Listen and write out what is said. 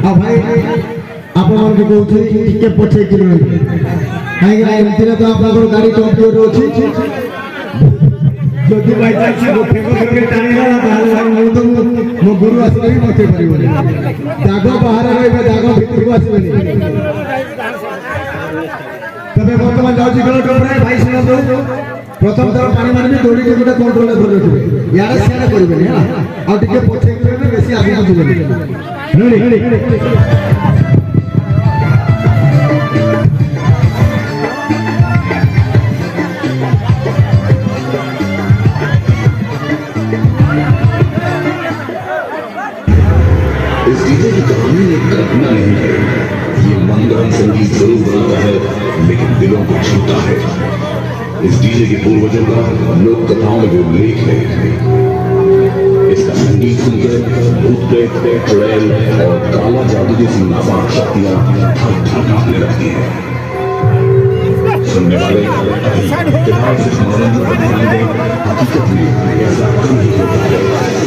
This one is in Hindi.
आ भाई आप मन के कहउछि टिके पछे कि रहि काहे कि एमतिरे तो आपन गाड़ी टॉपियो अछि जदि भाई ताकि वो फेको करके टाणीला ताले भाई तो मो गुरु आसले भी मते परिबो जागो बाहर रहबे जागो भीतर को आसीबे तबे वर्तमान जाउछि गलो टोपरे भाई सुन दो प्रथम थर पानी मारबे दौड़ी के गोटे कंट्रोल ले धरबे यार सेना करबे ना आ टिके पछे करबे बेसी आगे को जबे रेडी इस डीजे की कहानी एक कल्पना नहीं है, ये मंगल संगीत जरूर बनाता है लेकिन दिलों को छूता है। इस डीजे के पूर्वजों का लोक कथाओं में जो उल्लेख है, इसका संगीत सुनकर भूत प्रेत, चुड़ैल और काला जादू जैसी नापाक शक्तियां थर थर कांपने लगती हैं। सुनने वाले फिलहाल सिर्फ मनोरंजन पर ध्यान दें, हकीकत में ऐसा नहीं होता है।